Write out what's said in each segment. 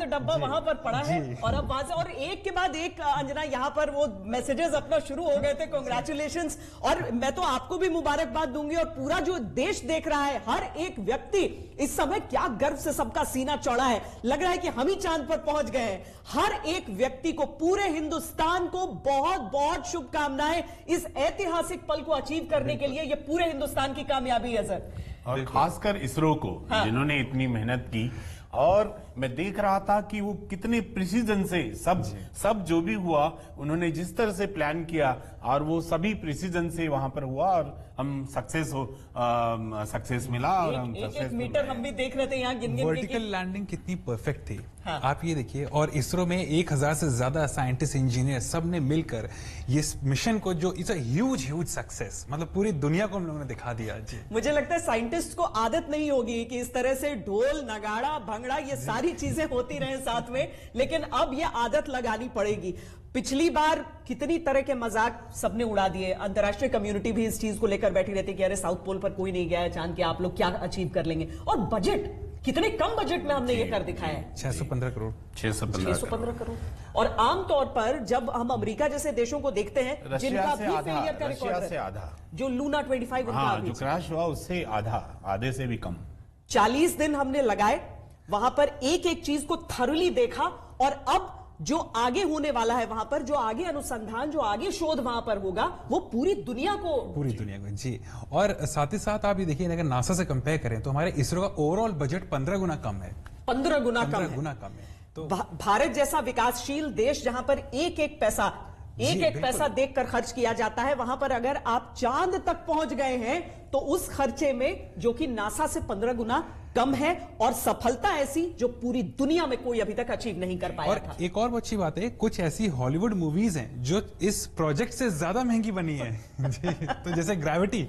डब्बा वहां पर पड़ा है और अब वहां से और एक के बाद एक अंजना यहाँ पर वो मैसेजेस अपना शुरू हो गए थे, कांग्रेचुलेशंस। और मैं तो आपको भी मुबारकबाद दूंगी और पूरा जो देश देख रहा है, हर एक व्यक्ति इस समय क्या गर्व से सबका सीना चौड़ा है, लग रहा है कि हम ही चांद पर पहुंच गए हैं। हर एक व्यक्ति को, पूरे हिंदुस्तान को बहुत बहुत शुभकामनाएं इस ऐतिहासिक पल को अचीव करने के लिए। ये पूरे हिंदुस्तान की कामयाबी है सर, और खासकर इसरो को, जिन्होंने इतनी मेहनत की। और मैं देख रहा था कि वो कितने प्रिसीजन से सब जो भी हुआ उन्होंने जिस तरह से प्लान किया और वो सभी प्रिसीजन से वहां पर हुआ और हम सक्सेस मिला। और हम एक मीटर हम भी देख रहे थे यहाँ गिन गिन वर्टिकल लैंडिंग कितनी परफेक्ट थी। आप ये देखिए, और इसरो में 1000 से ज्यादा साइंटिस्ट, इंजीनियर सब ने मिलकर ये मिशन को, जो इट्स अ ह्यूज सक्सेस, मतलब पूरी दुनिया को हम लोगों ने दिखा दिया। जी, मुझे लगता है साइंटिस्ट को आदत नहीं होगी कि इस तरह से ढोल नगाड़ा भंगड़ा ये सारी चीजें होती रहे साथ में, लेकिन अब ये आदत लगानी पड़ेगी। पिछली बार कितनी तरह के मजाक सबने उड़ा दिए, अंतर्राष्ट्रीय कम्युनिटी भी इस चीज को लेकर बैठी रहती कि अरे साउथ पोल पर कोई नहीं गया है चांद के, आप लोग क्या अचीव कर लेंगे। और बजट, कितने कम बजट में हमने ये कर दिखाया है, 615 करोड़ 615 करोड़। और आमतौर पर जब हम अमेरिका जैसे देशों को देखते हैं जिनका भी फेलियर का रिकॉर्ड है, आधा जो लूना 25 जो क्रैश हुआ उससे आधे से भी कम, 40 दिन हमने लगाए वहां पर, एक एक चीज को थॉरली देखा। और अब जो आगे होने वाला है वहां पर, जो आगे अनुसंधान, जो आगे शोध वहां पर होगा, वो पूरी दुनिया को जी। और साथ ही साथ आप ये देखिए, अगर नासा से कंपेयर करें तो हमारे इसरो का ओवरऑल बजट 15 गुना कम है। 15 गुना कम है। तो भारत जैसा विकासशील देश जहां पर एक एक पैसा देखकर खर्च किया जाता है, वहां पर अगर आप चांद तक पहुंच गए हैं तो उस खर्चे में, जो कि नासा से 15 गुना कम है, और सफलता ऐसी जो पूरी दुनिया में कोई अभी तक अचीव नहीं कर पाया था। एक और अच्छी बात है, कुछ ऐसी हॉलीवुड मूवीज हैं जो इस प्रोजेक्ट से ज्यादा महंगी बनी है। तो जैसे ग्रेविटी,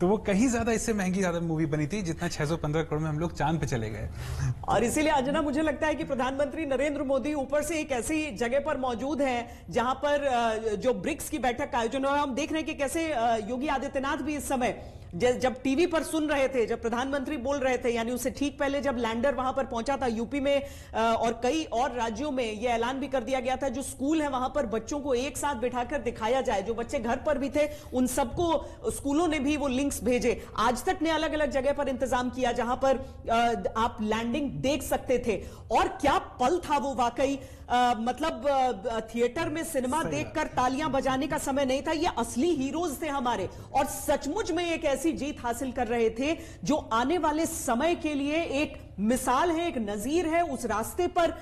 तो वो कहीं ज्यादा इससे महंगी मूवी बनी थी जितना 615 करोड़ में हम लोग चांद पे चले गए। और इसीलिए अंजना, मुझे लगता है कि प्रधानमंत्री नरेंद्र मोदी ऊपर से एक ऐसी जगह पर मौजूद है जहां पर जो ब्रिक्स की बैठक का आयोजन हो, हम देख रहे हैं कि कैसे योगी आदित्यनाथ भी इस समय जब टीवी पर सुन रहे थे, जब प्रधानमंत्री बोल रहे थे, यानी उससे ठीक पहले जब लैंडर वहां पर पहुंचा था यूपी में और कई और राज्यों में, यह ऐलान भी कर दिया गया था जो स्कूल है वहां पर बच्चों को एक साथ बिठाकर दिखाया जाए। जो बच्चे घर पर भी थे उन सबको स्कूलों ने भी वो लिंक्स भेजे। आज तक ने अलग अलग जगह पर इंतजाम किया जहां पर आप लैंडिंग देख सकते थे। और क्या पल था वो, वाकई मतलब थिएटर में सिनेमा देखकर तालियां बजाने का समय नहीं था, ये असली हीरोज थे हमारे, और सचमुच में एक ऐसी जीत हासिल कर रहे थे जो आने वाले समय के लिए एक मिसाल है, एक नजीर है। उस रास्ते पर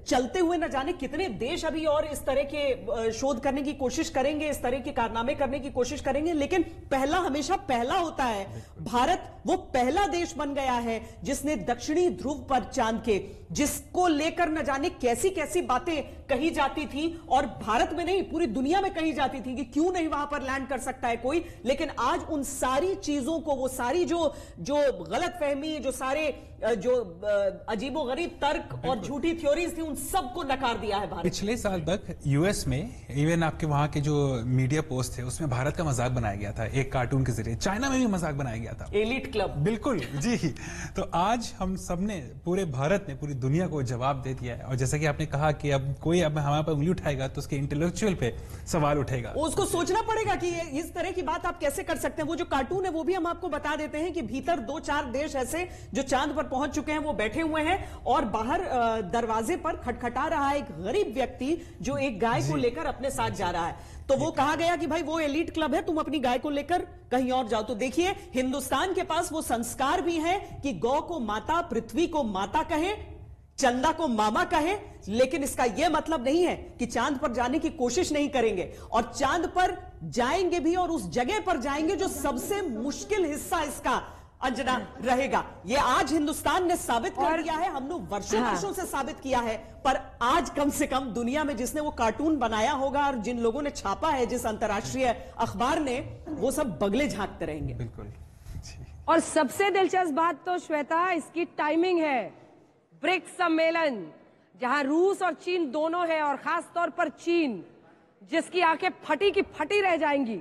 चलते हुए न जाने कितने देश अभी और इस तरह के शोध करने की कोशिश करेंगे, इस तरह के कारनामे करने की कोशिश करेंगे, लेकिन पहला हमेशा पहला होता है। भारत वो पहला देश बन गया है जिसने दक्षिणी ध्रुव पर चांद के, जिसको लेकर न जाने कैसी कैसी बातें कही जाती थी, और भारत में नहीं पूरी दुनिया में कही जाती थी कि क्यों नहीं वहां पर लैंड कर सकता है कोई। लेकिन आज उन सारी चीजों को, वो सारी जो गलतफहमी, जो सारे जो अजीबोगरीब तर्क और झूठी थ्योरीज थी, उन सबको नकार दिया है भारत। पिछले साल तक यूएस में इवन आपके वहां के जो मीडिया पोस्ट थे उसमें भारत का मजाक बनाया गया था एक कार्टून के जरिए। चाइना में भी मजाक बनाया गया था, एलीट क्लब। बिल्कुल जी। तो आज हम सबने, पूरे भारत ने पूरी दुनिया को जवाब दे दिया है। और जैसा कि आपने कहा कि अब कोई हमारे पर उंगली उठाएगा तो उसके इंटेलेक्चुअल पे सवाल उठेगा, उसको सोचना पड़ेगा कि इस तरह की बात आप कैसे कर सकते हैं। वो जो कार्टून है वो भी हम आपको बता देते हैं कि भीतर 2-4 देश ऐसे जो चांद पर पहुंच चुके हैं वो बैठे हुए हैं, और बाहर दरवाजे पर खटखटा रहा है एक गरीब व्यक्ति जो एक गाय को लेकर अपने साथ जा रहा है। तो वो कहा गया कि भाई वो एलीट क्लब है, तुम अपनी गाय को लेकर कहीं और जाओ। तो देखिए, हिंदुस्तान के पास वो संस्कार भी है कि गौ को माता, पृथ्वी को माता कहे, चंदा को मामा कहे, लेकिन इसका यह मतलब नहीं है कि चांद पर जाने की कोशिश नहीं करेंगे। और चांद पर जाएंगे भी, और उस जगह पर जाएंगे जो सबसे मुश्किल हिस्सा इसका अंजना रहेगा। ये आज हिंदुस्तान ने साबित कर दिया है, हमने वर्षों से साबित किया है, पर आज कम से कम दुनिया में जिसने वो कार्टून बनाया होगा और जिन लोगों ने छापा है, जिस अंतर्राष्ट्रीय अखबार ने, वो सब बगले झांकते रहेंगे। बिल्कुल। और सबसे दिलचस्प बात तो श्वेता इसकी टाइमिंग है। ब्रिक्स सम्मेलन जहां रूस और चीन दोनों है, और खास तौर पर चीन जिसकी आंखें फटी की फटी रह जाएंगी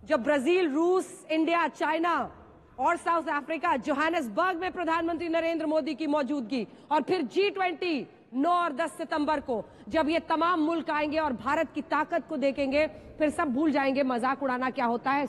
जब ब्राजील, रूस, इंडिया, चाइना और साउथ अफ्रीका, जोहानिसबर्ग में प्रधानमंत्री नरेंद्र मोदी की मौजूदगी, और फिर G20 9 और 10 सितंबर को जब ये तमाम मुल्क आएंगे और भारत की ताकत को देखेंगे, फिर सब भूल जाएंगे मजाक उड़ाना क्या होता है।